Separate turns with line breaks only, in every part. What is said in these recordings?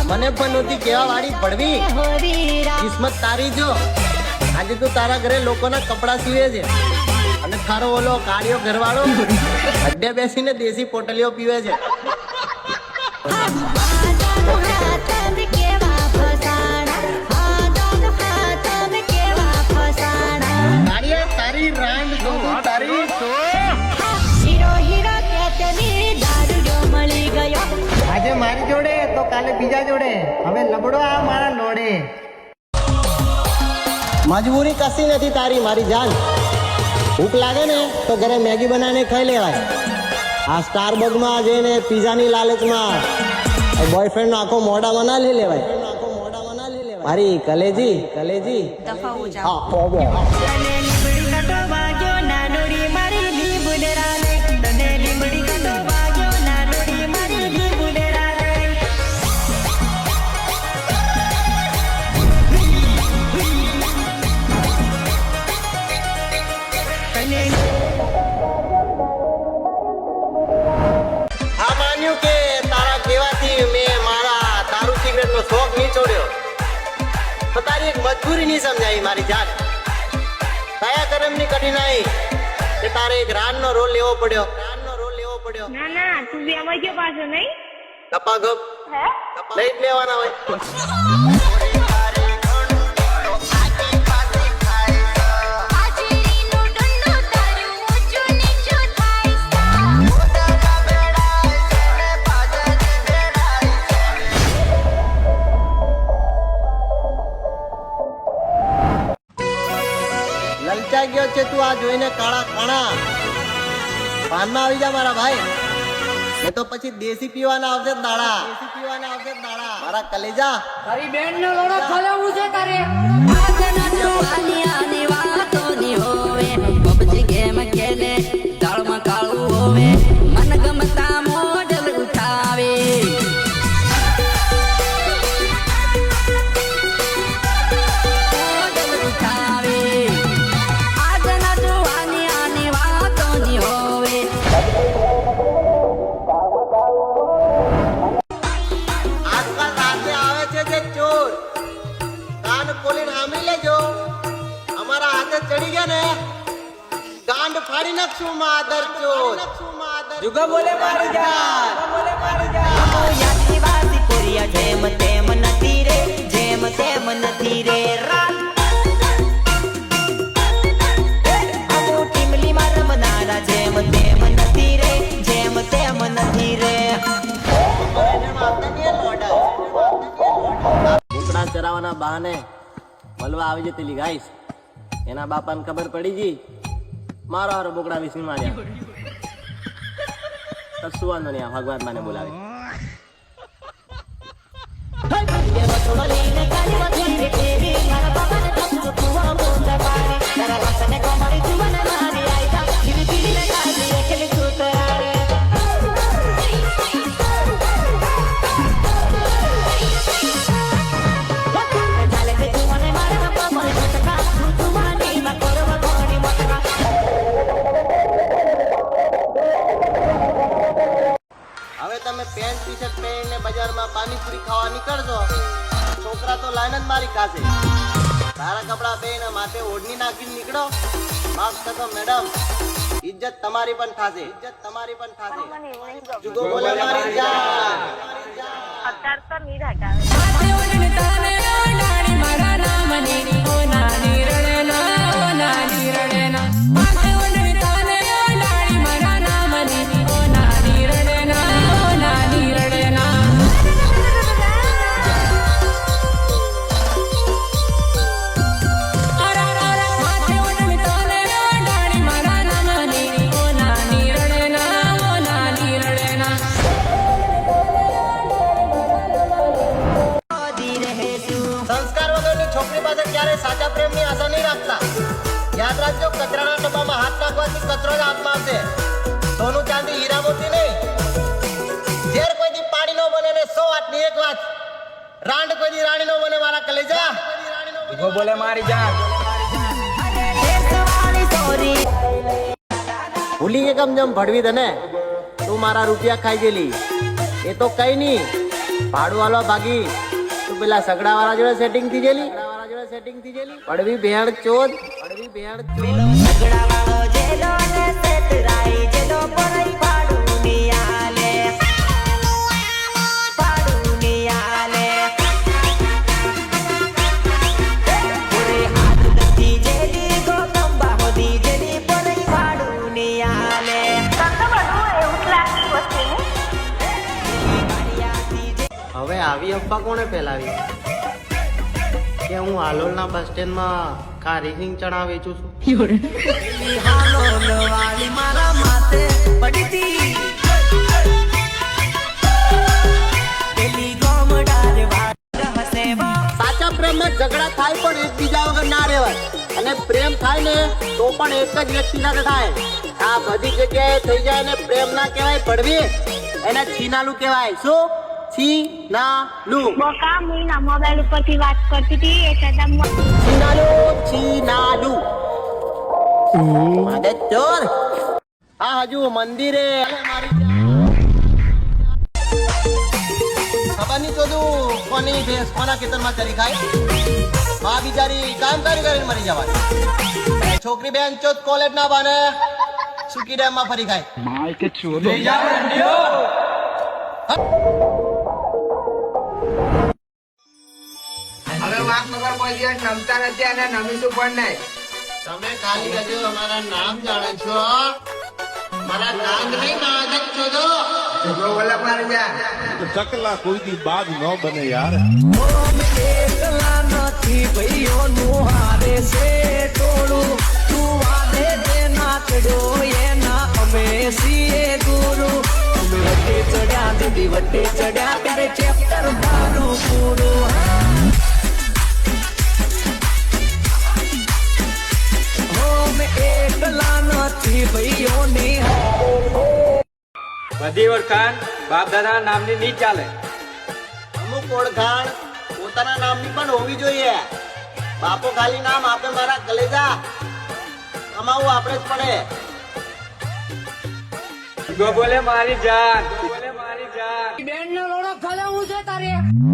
મને પણ નહોતી કેવા વાળી પડવી કિસ્મત તારી જો આજે તું તારા ઘરે લોકોના કપડા સીવે છે અને તારો ઓલો કાળિયો ઘરવાળો અડ્ડે બેસીને દેશી પોટલીઓ પીવે છે. તારી રાંડ જો તારી આજે મારી જોડે તો કાલે બીજા જોડે હવે લબડો આ મારા લોડે. મજબૂરી કશી નથી તારી મારી જાન. ભૂખ લાગે ને તો ઘરે મેગી બનાવીને ખાઈ લેવાય. આ સ્ટારબક્સમાં જઈને પીઝાની લાલચમાં બોયફ્રેન્ડ નો આખો મોઢામાં ના લઈ લેવાય. મારી કલેજી કલેજી શોખ નહીં છોડ્યો તો તારી એક મજબૂરી નહીં સમજાવી મારી જાન. કયા કર્મની કઠિનાઈ કે તારે એક રાનનો રોલ લેવો પડ્યો.
ના ના તું બી આમાં ગયો પાછો નહીં
કપા ગપ લઈ જ લેવાના હોય. લલચાઈ ગયો છે તું આ જોઈને કાળા કાણા. પાનમાં આવી જા મારા ભાઈ એ તો પછી દેશી પીવાના આવશે દાડા. મારા કલેજા
તારી બેન નો લોડો ખોલાવું છે તારે. પબજી ગેમ ખેલે દાળમાં કાળું હોવે મન ગમતા મોડલ ઉઠાવે.
ચડી ગયા ને ગાંડ ફાડી નાખશું માદર ચોર.
જુગા બોલે મારી જાન યાદની વાસી કોરિયા જેમ તેમ નથી રે જેમ તેમ નથી રે રાત અમો ટીમલી માં રમનારા જેમ તેમ નથી રે જેમ તેમ નથી રે.
કુકડા ચરાવવાના બહાને મળવા આવી જતી ગાઈસ. એના બાપાને ખબર પડી ગઈ મારો હારો બોકડા વિસી માર્યા કશું વાંધો નહીં. ભગવાન મને બોલાવી પેન્ટ ટી શર્ટ પહેરીને બજારમાં પાણીપુરી ખાવા નીકળજો. છોકરા તો લાઈન જ મારી ખાશે. તારા કપડા પહેરીને માથે ઓઢણી નાખીને નીકળો માફ કરજો મેડમ. ઇજ્જત તમારી પણ થશે. જુગો બોલે મારી જાન.
અત્યાર તો નહીં રાખા
સાચા પ્રેમની આશા નહીં રાખતા. યાદ રાખજો કચરાના ડબ્બામાં હાથ નાખવાથી કચરો જ હાથમાં આવશે. સોનું ચાંદી હીરા મોતી નહીં. ઝેર કોઈથી પાણી નો બને ને 100 વાતની એક વાત. રાંડ કોઈથી રાણી નો બને મારા કલેજા.
જુગો બોલે મારી જાન
ભૂલી કે કમ જમ ભડવી તને તું મારા રૂપિયા ખાઈ ગયેલી. એ તો કઈ નહીં ભાડું આલો ભાગી તું પેલા સગડા વાળા જોડે સેટિંગ થઈ ગયેલી પડવી ભેળ ચોદ
પેલો સગડાવાળો જેલો ને સેતરાઈ જેલો પરઈ પાડું ની આલે ઓરે હાથ નથી જેલી ગોગંબા હોદી જેલી પરઈ પાડું ની આલે
હવે આવી અફવા કોણે ફેલાવી કે હું હાલોલના બસ સ્ટેન્ડમાં કાર રેસિંગ ચણા વેચું છું
હાલો વાળી મારા માથે પડતી પેલી ગોમડારે વાળ હસે
સાચા પ્રેમમાં ઝઘડા થાય પણ એકબીજા વગર ના રહેવાય અને પ્રેમ થાય ને તો પણ એક જ વ્યક્તિ સાથે થાય આ બધી જગ્યાએ થઈ જાય ને પ્રેમ ના કહેવાય પડવી એને છીનાલું કહેવાય શું છીનાલું
બોકા હું એના મોબાઈલ ઉપરથી વાત કરતી હતી એટલે તમે
છીનાલું મદદ ચોર આ હજુ મંદિરે ખબર નહીં શોધું કોની ભેંસ કોના ખેતરમાં ચરી ખાય માં બિચારી કામ કરીને મરી જવાની છોકરી બેન ચોથ કોલેજ ના બને સુકી ડેમ માં ફરી ખાય
હવે વાંક વગર કોઈ દિવસ નમતા નથી અને નમીશું પણ નહીં.
તમે ખાલી હજુ અમારા નામ જાણો છો મારા નામ નહીં માદક છો તો
જો ઓલા મારી જા.
ચકલા કોઈ દી બાજ ન બને યાર.
એકલા નથી ભાઈઓનું હારે છે ટોળું તું વાદે દે નાચડો એના અમે છીએ ગુરુ અમે વટે ચડ્યા દીદી વટે ચડ્યા ત્યારે ચેપ્ટર મારું પૂરું એકલા નથી ભાઈઓની
બધી ઓળખાણ બાપ દાદા નામની નહીં ચાલે.
અમુક ઓળખાણ પોતાના નામની પણ હોવી જોઈએ બાપો ખાલી નામ આપે મારા કલેજા કમાવું આપણે જ પડે
ગો બોલે મારી જાન બોલે મારી જાન.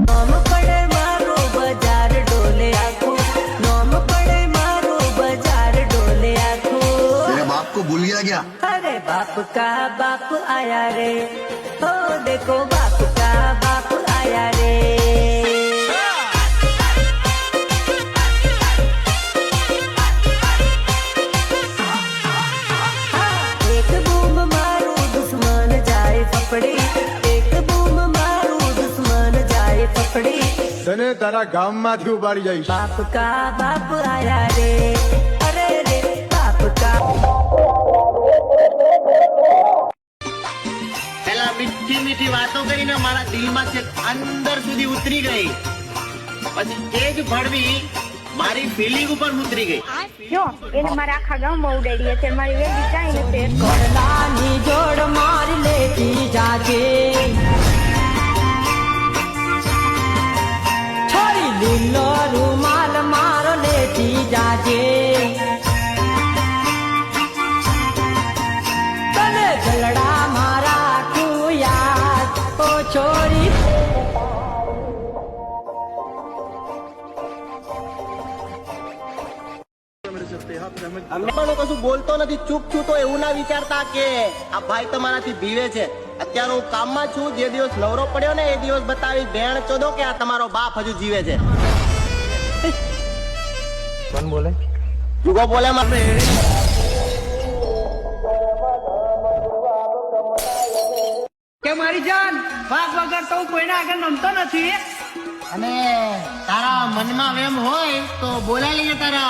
નોમ પડે મારું બજાર ડોલે આખું નોમ પડે મારું બજાર ડોલે આખું
तेरे बाप को भूल गया क्या?
अरे बाप का बाप आया रे हो देखो बाप का बाप आया रे एक बूम मारू दुश्मन जाए फपड़ी एक बूम मारू दुश्मन जाए फपड़ी
તને તારા ગામમાંથી ઉપાડી જઈશ.
बाप का बाप आया रे अरे रे बाप का
પેલા મીઠી મીઠી વાતો કરીને મારા દિલમાં છે અંદર સુધી ઉતરી ગઈ પછી એ જ ભળવી મારી ફિલિંગ ઉપર ઉતરી ગઈ
જો એને મારા આખા ગામમાં ઉડાડી છે મારી વેલી કાંઈ નથી
કરલાની જોડ માર લેતી જાજે છોરી લીલો રૂમાલ મારો લેતી જાજે તને ગલડા મારા કુયાદ ઓ છોરી
અમે પણ કશું બોલતો નથી ચૂપ છું તો એવું ના વિચારતા કે આ ભાઈ તમારાથી ભીવે છે અત્યારે હું કામમાં છું જે દિવસ નવરો પડ્યો ને એ દિવસ બતાવી ભેણ ચોદો કે આ તમારો બાપ હજુ જીવે છે
કોણ બોલે?
જુગો બોલે મને
કે મારી જાન વાઘ વગર તો હું કોઈના આગળ નમતો નથી.
અને તારા મનમાં એમ હોય તો બોલાવી લેજે તારા